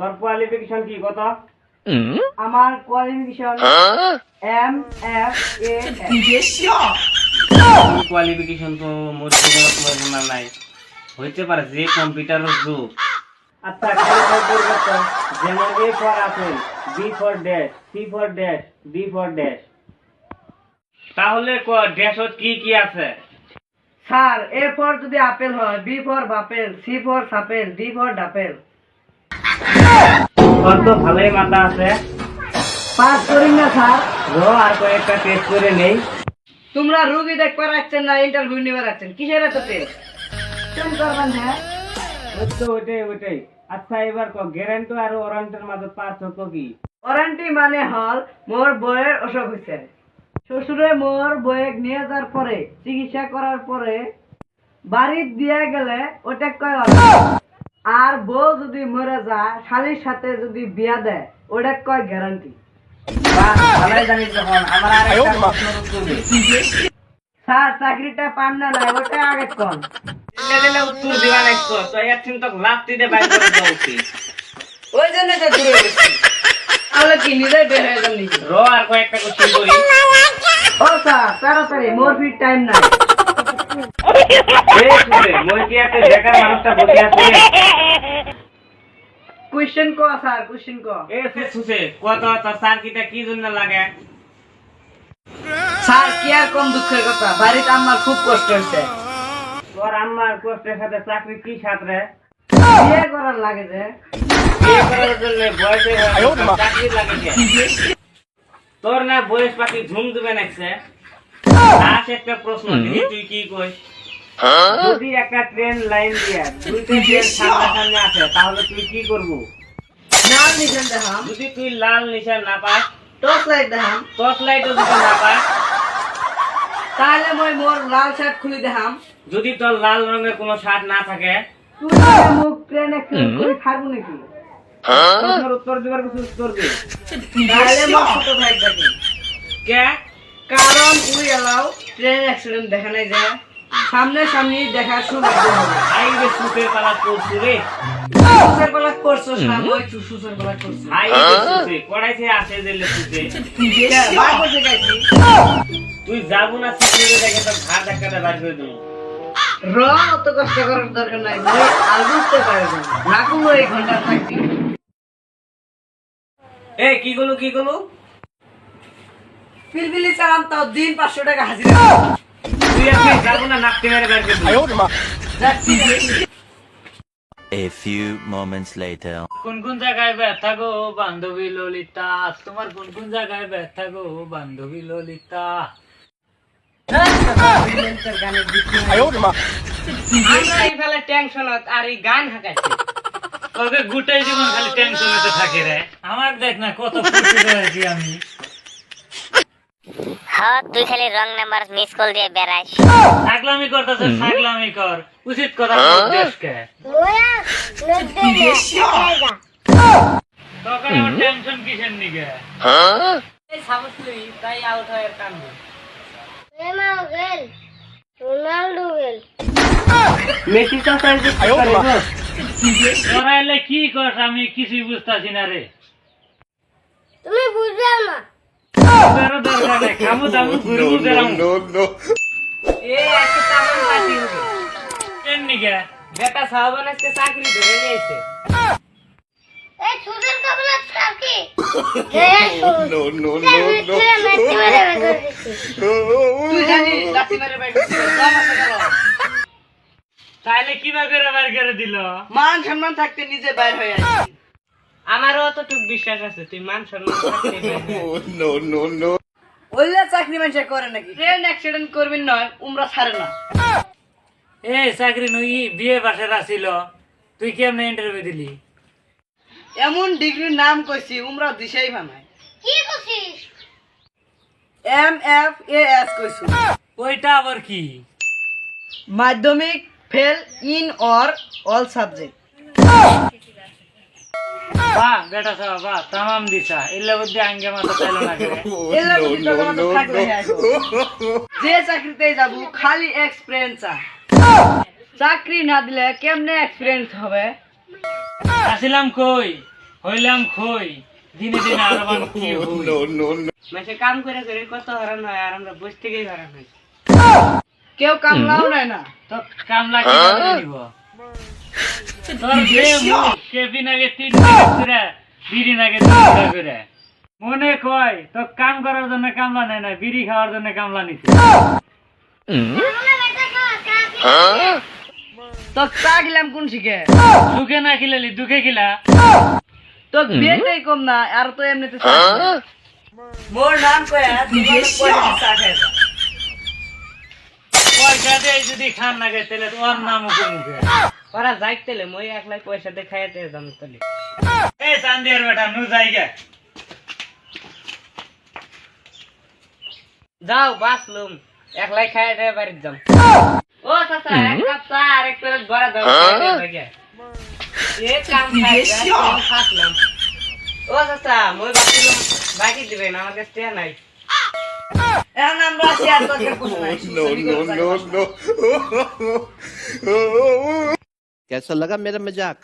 তোর কোয়ালিফিকেশন কি কত? আমার qualification M F A qualification তো মোর কোনো নাই হইতে পারে যে কম্পিউটারের যুগ। আচ্ছা পরিবর্তন যেমন A for apple, B for dash, C for dash, D for dash. তাহলে ড্যাশত কি কি আছে? স্যার এ ফর যদি আপেল হয়, B for bapple, C for sapple, D for dapple. তোর তো ভালোই মাথা আছে। পাস করি না স্যার। আর কয়েকটা টেস্ট করে নেই। তোমরা রুগী দেখবার আসছেন না ইন্টারভিউ নিবার আসছেন, কিসের এত টেস্ট? কেন করবেন? হ্যাঁ ওইটাই। আচ্ছা এবার গ্যারান্টি আর ওয়ারেন্টির মাঝে পার্থক্য কি? ওয়ারেন্টি মানে হল মোর বইয়ের অসুখ হয়েছে, শ্বশুরে মোর বইয়ে নিয়ে যাওয়ার পরে চিকিৎসা করার পরে বাড়ি দিয়ে গেলে ওটা কয় আর বউ যদি মরে যায় শালির সাথে যদি বিয়া দেয় ওটা কয় গ্যারান্টি। ভালোই জানিস যখন আমার আরেকটা প্রশ্নের উত্তর দে। স্যার চাকরিটা পান না নাই ওটা আগে কোন দিলে উত্তর দিবা লাগতো তো একদিন তো লাত্তি দিয়ে বাইর করে দেওয়া উচিত। ওই জন্য তো দূরে গেছি, তাহলে কি নিজেই বের হয়ে যান নাকি? আর কয়েকটা কোশ্চেন করি। ও স্যার তাড়াতাড়ি, মোর ফির টাইম নাই। মই কি একটা বেকার মানুষটা বসে আছে? কোশ্চেন কো স্যার, কোশ্চেন কো। কত তোর সার্কিটটা কি জন্য লাগে? স্যার কি আর কম দুঃখের কথা, বাড়িতে আমার খুব কষ্ট হচ্ছে। তোর আম্মার কষ্টের সাথে চাকরি কি সাথে? বিয়ে করার লাগে যে। বিয়ে করার জন্য বয়সে চাকরি লাগে কে? তোর না বয়স পাখি ঝুম দেবে নাকছে। লাস্ট একটা প্রশ্ন তুই কি কইস? যদি একটা ট্রেন লাইন দিয়া দুইটা ট্রেন সামনে আছে তাহলে তুই কি করবো? লাল নিশান দেখাম, যদি তুই লাল নিশান না পাস, টর্চ লাইট দেখাম, টর্চ লাইটও যদি না পাস, তাহলে মই মোর লাল শার্ট খুলি দেখাম। যদি তোর লাল রঙের কোনো শার্ট না থাকে, তুই মুখ ট্রেন অ্যাক্সিডেন্ট করে খাবো নাকি? প্রশ্নের উত্তর দিবার কিছু উত্তর দে। তাহলে মোর ছোট ভাই দেখি কে? কারণ তুই এলাও ট্রেন অ্যাক্সিডেন্ট দেখা নাই যে সামনে সামনে দেখা শুরু হবে। আই রে সুপের পালা করছু রে। সুসের পালাক করছো সামনে সুসের পালাক করছো। আই রে সুপে পড়াইছে আছে জেলে সুপে। বার করতে গেছি, তুই যাবো না সিকিউরিটি দেখে তো ঘাট ধাক্কাটা বাইর করে দেবো। র অত কষ্ট করার দরকার নাই, মই আর বুঝতে পারবো না কোনো এই ঘন্টা থাকবি। এ কি গুলো? পিলপিলি চালাম তাও দিন 500 টাকা হাজিরা। তুই আপনি যাবো না নাকতে মেরে বাইর করে দেবো। যাচ্ছি। A few moments later. কোন জায়গায় ব্যথা গো বান্ধবী ললিতা, তোমার কোন জায়গায় ব্যথা গো বান্ধবী ললিতা? আমরা এই ফেলে টেনশনত আর এই গান হাঁকাইছি। তোকে গুটাই জীবন খালি টেনশনেতে থাকে রে। আমার দেখ না কত খুশি হয়েছি আমি। হ্যাঁ তুই খালি রং নাম্বার মিস কল দিয়ে বেড়াইস। ছাগলামি করতেছে, ছাগলামি কর, উচিত কথা দেশকে। তোকে আমার টেনশন কিসের নিগে? এই সাবস্ক্রাইব তাই আউট হয়ে কান্দে। মেসি চাচা যে তোরা এলে কি কর আমি কিছুই বুঝতেছি না রে। তুমি বুঝবে না। তোরও দরকার নেই, খামু দামু ঘুরবো বেড়ামু। এ একটা তামান পার্টি হবে। কেন নিগে? বেটা সাহাবান আজকে চাকরি ধরে নিয়েছে। এই সুদের কবলা থাকি। No no no no. তুই জানিস লাঠি মেরে বাইরে তাইলে কিভাবে বের করে দিল? মান সম্মান থাকতে নিজে বাইর হয়ে আসি। আমারও অতটুকু বিশ্বাস আছে তুই মান সম্মান থাকতে নো নো নো। ওইলা চাকরি মানুষ করে নাকি? ট্রেন অ্যাক্সিডেন্ট করবেন নয় উমরা ছাড়ে না। এ চাকরি নই বিয়ে বাসার আসিল, তুই কেমনে ইন্টারভিউ দিলি? এমন ডিগ্রির নাম কইছি উমরা দিশাই বানায়। কি কইছিস? MFAS কইছি। ওইটা আবার কি? মাধ্যমিক fail in or all subject. বাহ বেটা সাহেব বাহ তামাম দিশা এলে বুদ্ধি আঙ্গে মাথা চাইলো না করে। এলা বুদ্ধি তো তোমার থাকবে যে চাকরিতে যাবো খালি এক্সপেরিয়েন্স চাকরি না দিলে কেমনে এক্সপেরিয়েন্স হবে? আসিলাম কই? হইলাম খই দিনে দিনে আরো বান কি হই মাসে কাম করে করে কত হারান হয় আর আমরা বসে থেকেই হারান হয়। কেউ কামলাও নেয় না। তো কামলা কি করে দিব তোর যে কেবিন আগে 3 টাকা করে বিড়ি আগে 2 টাকা করে মনে কয় তো কাম করার জন্য কামলা নেয় না বিড়ি খাওয়ার জন্য কামলা নিছে তো চা খেলাম কোন শিখে? সুখে না খিলালি দুঃখে খিলা তো বিয়েটাই কম না, আর তো এমনিতে চা খায়। মোর নাম কয়া চা খায় না। পয়সা দিয়ে যদি খান না গে তাহলে ওর নাম মুখে মুখে ওরা যাইতেলে মই একলাই পয়সা দিয়ে খাইতে যাম তাহলে। এই চান্দিয়ার বেটা নু যাইগে যাও বাসলুম একলাই খাইতে বাড়ি যাম। ও চাচা এক কাপ চা আর এক প্লেট বড়া দাও খাইতে। এ কাম খাইলাম। ও চাচা মই বাসলুম বাকি দিবেন আমার কাছে টাকা নাই। এখন আমরা আছি আর দরকার পড়ছে না। कैसा लगा मेरा मजाक